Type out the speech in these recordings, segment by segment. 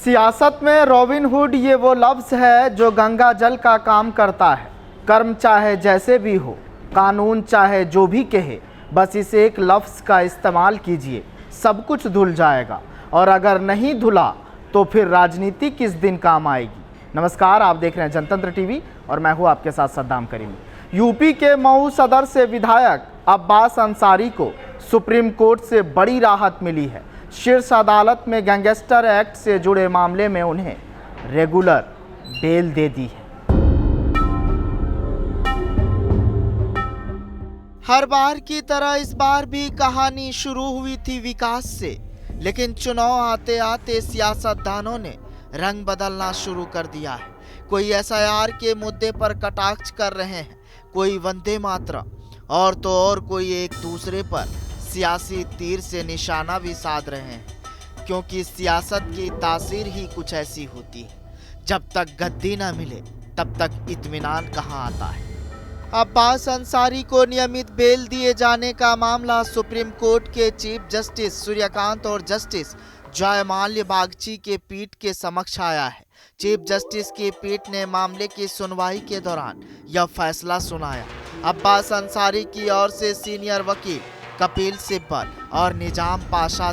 सियासत में robin hood ये वो लफ्ज़ है जो गंगा जल का काम करता है। कर्म चाहे जैसे भी हो, कानून चाहे जो भी कहे, बस इस एक लफ्ज़ का इस्तेमाल कीजिए, सब कुछ धुल जाएगा। और अगर नहीं धुला तो फिर राजनीति किस दिन काम आएगी। नमस्कार, आप देख रहे हैं जनतंत्र टीवी और मैं हूँ आपके साथ सद्दाम करीमी। यूपी के मऊ सदर से विधायक अब्बास अंसारी को सुप्रीम कोर्ट से बड़ी राहत मिली है। शीर्ष अदालत में गैंगस्टर एक्ट से जुड़े मामले में उन्हें रेगुलर बेल दे दी है। हर बार की तरह इस बार भी कहानी शुरू हुई थी विकास से, लेकिन चुनाव आते आते सियासतदानों ने रंग बदलना शुरू कर दिया है। कोई एसआईआर के मुद्दे पर कटाक्ष कर रहे हैं, कोई वंदे मातरम और तो और कोई एक दूसरे पर सियासी तीर से निशाना भी साध रहे हैं, क्योंकि सियासत की तासीर ही कुछ ऐसी होती है। जब तक गद्दी न मिले तब तक इत्मीनान कहाँ आता है। अब्बास अंसारी को नियमित बेल दिए जाने का मामला सुप्रीम कोर्ट के चीफ जस्टिस सूर्यकांत और जस्टिस जयमाल्य बागची के पीठ के समक्ष आया है। चीफ जस्टिस की पीठ ने मामले की सुनवाई के दौरान यह फैसला सुनाया। अब्बास अंसारी की ओर से सीनियर वकील कपिल सिब्बल और निजाम पाशा,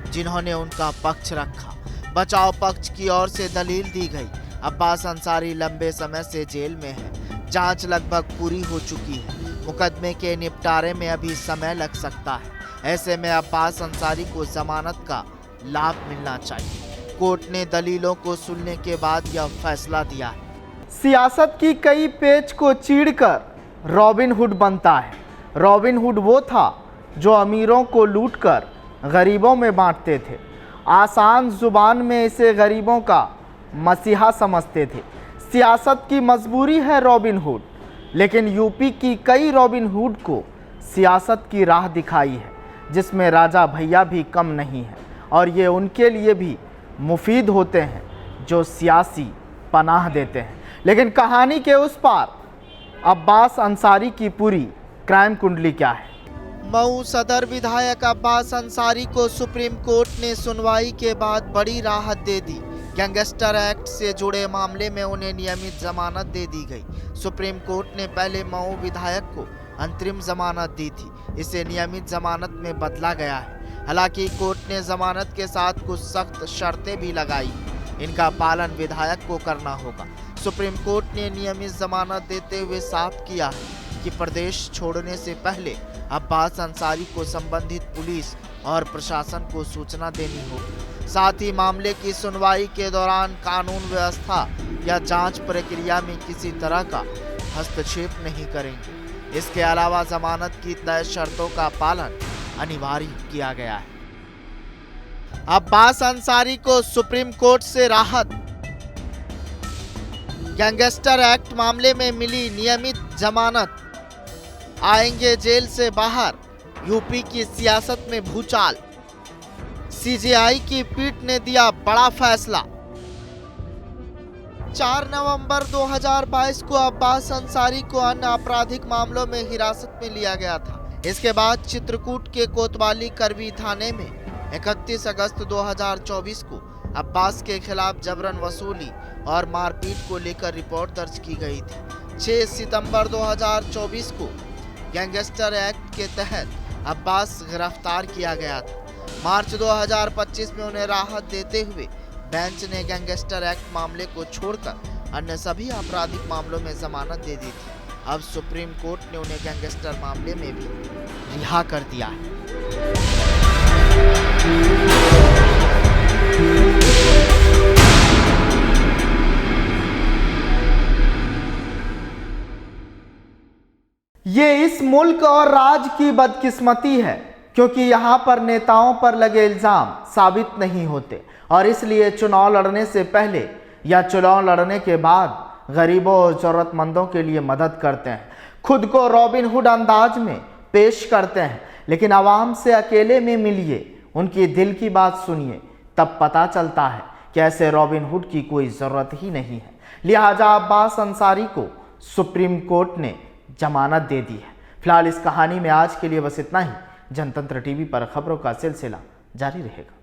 जिन्होंने उनका पक्ष रखा। बचाव पक्ष की ओर से दलील दी गई। अब्बास अंसारी लंबे समय से जेल में है, जांच लगभग पूरी हो चुकी है, मुकदमे के निपटारे में अभी समय लग सकता है। ऐसे में अब्बास अंसारी को जमानत का लाभ मिलना चाहिए। कोर्ट ने दलीलों को सुनने के बाद यह फैसला दिया है। सियासत की कई पेच को चीरकर रॉबिन हुड बनता है। रॉबिन हुड वो था जो अमीरों को लूटकर गरीबों में बांटते थे। आसान जुबान में इसे गरीबों का मसीहा समझते थे। सियासत की मजबूरी है रॉबिन हुड, लेकिन यूपी की कई रॉबिन हुड को सियासत की राह दिखाई है, जिसमें राजा भैया भी कम नहीं है। और ये उनके लिए भी मुफीद होते हैं जो सियासी पनाह देते हैं। लेकिन कहानी के उस पार अब्बास अंसारी की पूरी क्राइम कुंडली क्या है। मऊ सदर विधायक अब्बास अंसारी को सुप्रीम कोर्ट ने सुनवाई के बाद बड़ी राहत दे दी। गैंगस्टर एक्ट से जुड़े मामले में उन्हें नियमित जमानत दे दी गई। सुप्रीम कोर्ट ने पहले मऊ विधायक को अंतरिम जमानत दी थी, इसे नियमित जमानत में बदला गया है। हालांकि कोर्ट ने जमानत के साथ कुछ सख्त शर्तें भी लगाई, इनका पालन विधायक को करना होगा। सुप्रीम कोर्ट ने नियमित जमानत देते हुए साफ किया है कि प्रदेश छोड़ने से पहले अब्बास अंसारी को संबंधित पुलिस और प्रशासन को सूचना देनी होगी। साथ ही मामले की सुनवाई के दौरान कानून व्यवस्था या जांच प्रक्रिया में किसी तरह का हस्तक्षेप नहीं करेंगे। इसके अलावा जमानत की तय शर्तों का पालन अनिवार्य किया गया है। अब्बास अंसारी को सुप्रीम कोर्ट से राहत। गैंगस्टर एक्ट मामले में मिली नियमित जमानत, आएंगे जेल से बाहर। यूपी की सियासत में भूचाल। सीजेआई की पीठ ने दिया बड़ा फैसला। 4 नवंबर 2022 को अब्बास अंसारी को अन्य आपराधिक मामलों में हिरासत में लिया गया था। इसके बाद चित्रकूट के कोतवाली करवी थाने में 31 अगस्त 2024 को अब्बास के खिलाफ जबरन वसूली और मारपीट को लेकर रिपोर्ट दर्ज की गई थी। 6 सितंबर 2024 को गैंगस्टर एक्ट के तहत अब्बास गिरफ्तार किया गया था। मार्च 2025 में उन्हें राहत देते हुए बेंच ने गैंगस्टर एक्ट मामले को छोड़कर अन्य सभी आपराधिक मामलों में जमानत दे दी थी। अब सुप्रीम कोर्ट ने उन्हें गैंगस्टर मामले में भी रिहा कर दिया है। ये इस मुल्क और राज की बदकिस्मती है, क्योंकि यहाँ पर नेताओं पर लगे इल्ज़ाम साबित नहीं होते और इसलिए चुनाव लड़ने से पहले या चुनाव लड़ने के बाद गरीबों और ज़रूरतमंदों के लिए मदद करते हैं। खुद को रॉबिन हुड अंदाज में पेश करते हैं, लेकिन आवाम से अकेले में मिलिए, उनकी दिल की बात सुनिए, तब पता चलता है कि ऐसे रॉबिन हुड की कोई ज़रूरत ही नहीं है। लिहाजा अब्बास अंसारी को सुप्रीम कोर्ट ने जमानत दे दी है। फिलहाल इस कहानी में आज के लिए बस इतना ही। जनतंत्र टीवी पर खबरों का सिलसिला जारी रहेगा।